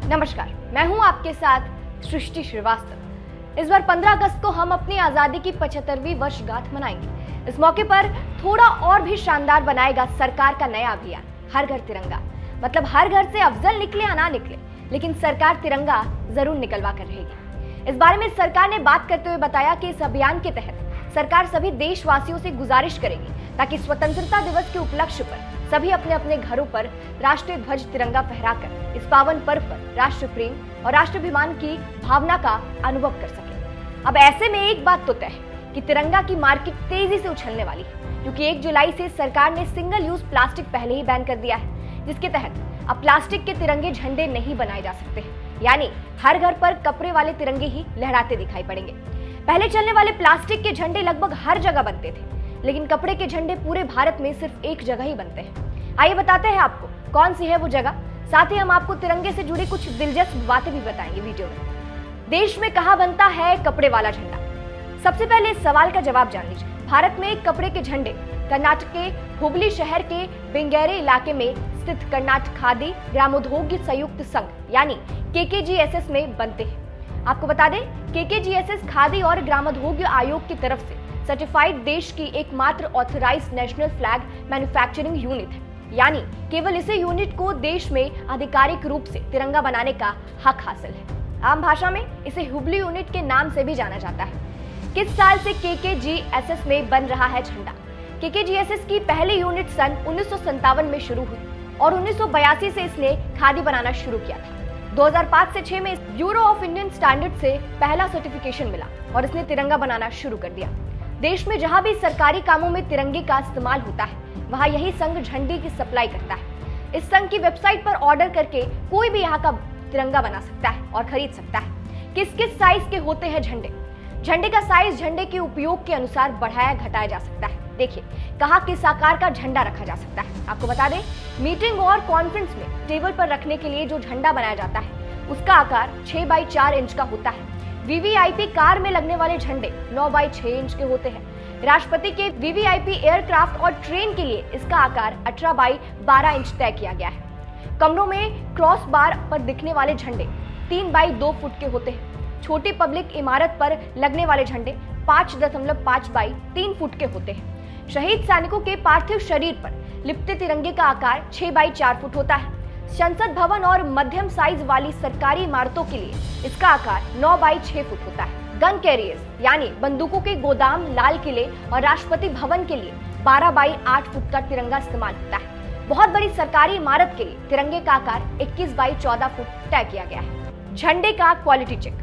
नमस्कार, मैं हूं आपके साथ सृष्टि श्रीवास्तव। इस बार 15 अगस्त को हम अपनी आजादी की 75वीं वर्षगांठ मनाएंगे। इस मौके पर थोड़ा और भी शानदार बनाएगा सरकार का नया अभियान हर घर तिरंगा। मतलब हर घर से अफजल निकले या ना निकले, लेकिन सरकार तिरंगा जरूर निकलवा कर रहेगी। इस बारे में सरकार ने बात करते हुए बताया कि इस अभियान के तहत सरकार सभी देशवासियों से गुजारिश करेगी ताकि स्वतंत्रता दिवस के उपलक्ष्य पर सभी अपने अपने घरों पर राष्ट्रीय ध्वज तिरंगा फहराकर इस पावन पर्व पर राष्ट्र प्रेम और राष्ट्राभिमान की भावना का अनुभव कर सके। अब ऐसे में एक बात तो तय है कि तिरंगा की मार्केट तेजी से उछलने वाली है, क्योंकि 1 जुलाई से सरकार ने सिंगल यूज प्लास्टिक पहले ही बैन कर दिया है, जिसके तहत अब प्लास्टिक के तिरंगे झंडे नहीं बनाए जा सकते, यानी हर घर पर कपड़े वाले तिरंगे ही लहराते दिखाई पड़ेंगे। पहले चलने वाले प्लास्टिक के झंडे लगभग हर जगह बनते थे, लेकिन कपड़े के झंडे पूरे भारत में सिर्फ एक जगह ही बनते हैं। आइए बताते हैं आपको कौन सी है वो जगह। साथ ही हम आपको तिरंगे से जुड़ी कुछ दिलचस्प बातें भी बताएंगे वीडियो में। देश में कहां बनता है कपड़े वाला झंडा? सबसे पहले इस सवाल का जवाब जान लीजिए। भारत में कपड़े के झंडे कर्नाटक के हुबली शहर के बेंगेरे इलाके में स्थित कर्नाटक खादी ग्रामोद्योग संयुक्त संघ यानी KKGSS में बनते हैं। आपको बता दें, KKGSS खादी और ग्रामोद्योग आयोग की तरफ से सर्टिफाइड देश की एकमात्र authorised national flag manufacturing unit है, यानी केवल इसे यूनिट को देश में आधिकारिक रूप से तिरंगा बनाने का हक हासिल है। आम भाषा में इसे हुबली यूनिट के नाम से भी जाना जाता है। किस साल से KKGSS में बन रहा है झंडा? KKGSS की पहली यूनिट सन 1957 में शुरू हुई और 1982 से इसने खादी बनाना शुरू किया था। 2005 से 6 में ब्यूरो ऑफ इंडियन स्टैंडर्ड से पहला सर्टिफिकेशन मिला और इसने तिरंगा बनाना शुरू कर दिया। देश में जहां भी सरकारी कामों में तिरंगे का इस्तेमाल होता है, वहां यही संघ झंडे की सप्लाई करता है। इस संघ की वेबसाइट पर ऑर्डर करके कोई भी यहाँ का तिरंगा बना सकता है और खरीद सकता है। किस किस साइज के होते हैं झंडे? झंडे का साइज झंडे के उपयोग के अनुसार बढ़ाया घटाया जा सकता है। देखिए, कहाँ किस आकार का झंडा रखा जा सकता है। आपको बता दें, मीटिंग और कॉन्फ्रेंस में टेबल पर रखने के लिए जो झंडा बनाया जाता है, उसका आकार 6x4 इंच का होता है। VVIP कार में लगने वाले झंडे 9x6 इंच के होते हैं। राष्ट्रपति के VVIP एयरक्राफ्ट और ट्रेन के लिए इसका आकार 18x12 इंच तय किया गया है। कमरों में क्रॉस बार पर दिखने वाले झंडे 3x2 फुट के होते हैं। छोटी पब्लिक इमारत पर लगने वाले झंडे 5.5x3 फुट के होते हैं। शहीद सैनिकों के पार्थिव शरीर पर लिपटे तिरंगे का आकार 6x4 फुट होता है। संसद भवन और मध्यम साइज वाली सरकारी इमारतों के लिए इसका आकार 9x6 फुट होता है। गन कैरियर्स यानी बंदूकों के गोदाम, लाल किले और राष्ट्रपति भवन के लिए 12x8 फुट का तिरंगा इस्तेमाल होता है। बहुत बड़ी सरकारी इमारत के लिए तिरंगे का आकार 21x14 फुट तय किया गया है। झंडे का क्वालिटी चेक।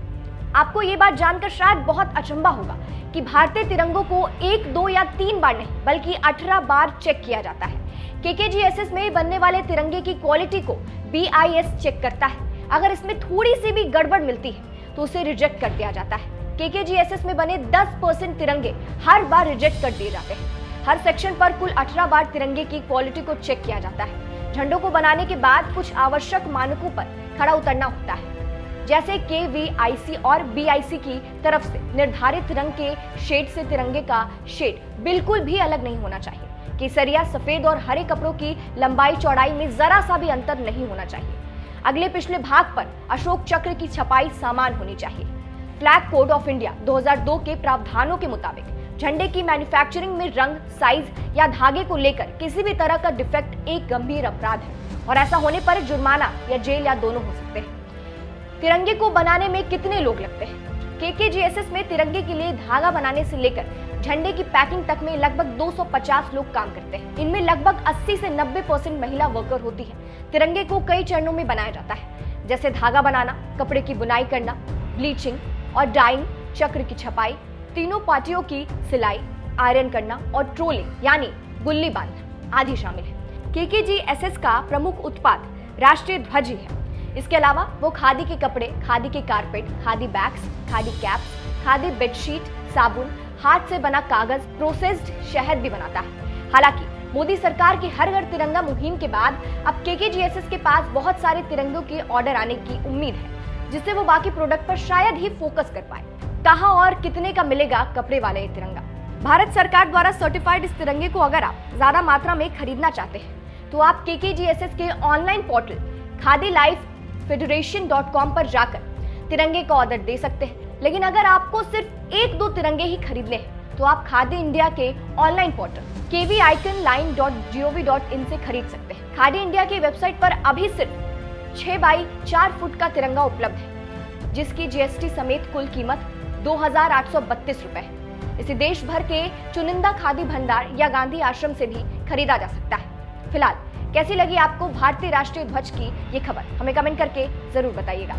आपको ये बात जानकर शायद बहुत अचंभा होगा कि भारतीय तिरंगों को 1, 2 या 3 बार नहीं बल्कि 18 बार चेक किया जाता है। KKGSS में बनने वाले तिरंगे की क्वालिटी को BIS चेक करता है। अगर इसमें थोड़ी सी भी गड़बड़ मिलती है तो उसे रिजेक्ट कर दिया जाता है। KKGSS में बने 10% तिरंगे हर बार रिजेक्ट कर दिए जाते हैं। हर सेक्शन पर कुल 18 बार तिरंगे की क्वालिटी को चेक किया जाता है। झंडों को बनाने के बाद कुछ आवश्यक मानकों पर खड़ा उतरना होता है, जैसे KVIC और BIC की तरफ से निर्धारित रंग के शेड से तिरंगे का शेड बिल्कुल भी अलग नहीं होना चाहिए। केसरिया, सफेद और हरे कपड़ों की लंबाई चौड़ाई में जरा सा भी अंतर नहीं होना चाहिए। अगले पिछले भाग पर अशोक चक्र की छपाई समान होनी चाहिए। फ्लैग कोड ऑफ इंडिया 2002 के प्रावधानों के मुताबिक झंडे की मैन्युफैक्चरिंग में रंग, साइज या धागे को लेकर किसी भी तरह का डिफेक्ट एक गंभीर अपराध है और ऐसा होने पर जुर्माना या जेल या दोनों हो सकते हैं। तिरंगे को बनाने में कितने लोग लगते हैं? KKGSS में तिरंगे के लिए धागा बनाने से लेकर झंडे की पैकिंग तक में लगभग 250 लोग काम करते हैं। इनमें लगभग 80 से 90% महिला वर्कर होती है। तिरंगे को कई चरणों में बनाया जाता है, जैसे धागा बनाना, कपड़े की बुनाई करना, ब्लीचिंग और डाइंग, चक्र की छपाई, तीनों पार्टियों की सिलाई, आयरन करना और ट्रोलिंग यानी गुल्ली बांधना आदि शामिल है। KKGSS का प्रमुख उत्पाद राष्ट्रीय ध्वज ही है। इसके अलावा वो खादी के कपड़े, खादी के carpet, khadi bags, khadi caps, khadi bedsheet, साबुन, हाथ से बना कागज, प्रोसेस्ड शहद भी बनाता है। हालांकि मोदी सरकार की हर घर तिरंगा मुहिम के बाद अब KKGSS के पास बहुत सारे तिरंगों के ऑर्डर आने की उम्मीद है, जिससे वो बाकी प्रोडक्ट पर शायद ही फोकस कर पाए। कहां और कितने का मिलेगा कपड़े वाला ये तिरंगा? भारत सरकार द्वारा सर्टिफाइड इस तिरंगे को अगर आप ज्यादा मात्रा में खरीदना चाहते हैं तो आप KKGSS के online portal khadi life federation.com पर जाकर तिरंगे का ऑर्डर दे सकते हैं। लेकिन अगर आपको सिर्फ 1-2 तिरंगे ही खरीदने हैं तो आप खादी इंडिया के ऑनलाइन पोर्टल kviconline.gov.in से खरीद सकते हैं। खादी इंडिया की वेबसाइट पर अभी सिर्फ 6 बाई 4 फुट का तिरंगा उपलब्ध है, जिसकी जीएसटी समेत कुल कीमत 2,832 रुपए है। इसे देश भर के चुनिंदा खादी भंडार या गांधी आश्रम से भी खरीदा जा सकता है। फिलहाल कैसी लगी आपको भारतीय राष्ट्रीय ध्वज की ये खबर? हमें कमेंट करके जरूर बताइएगा।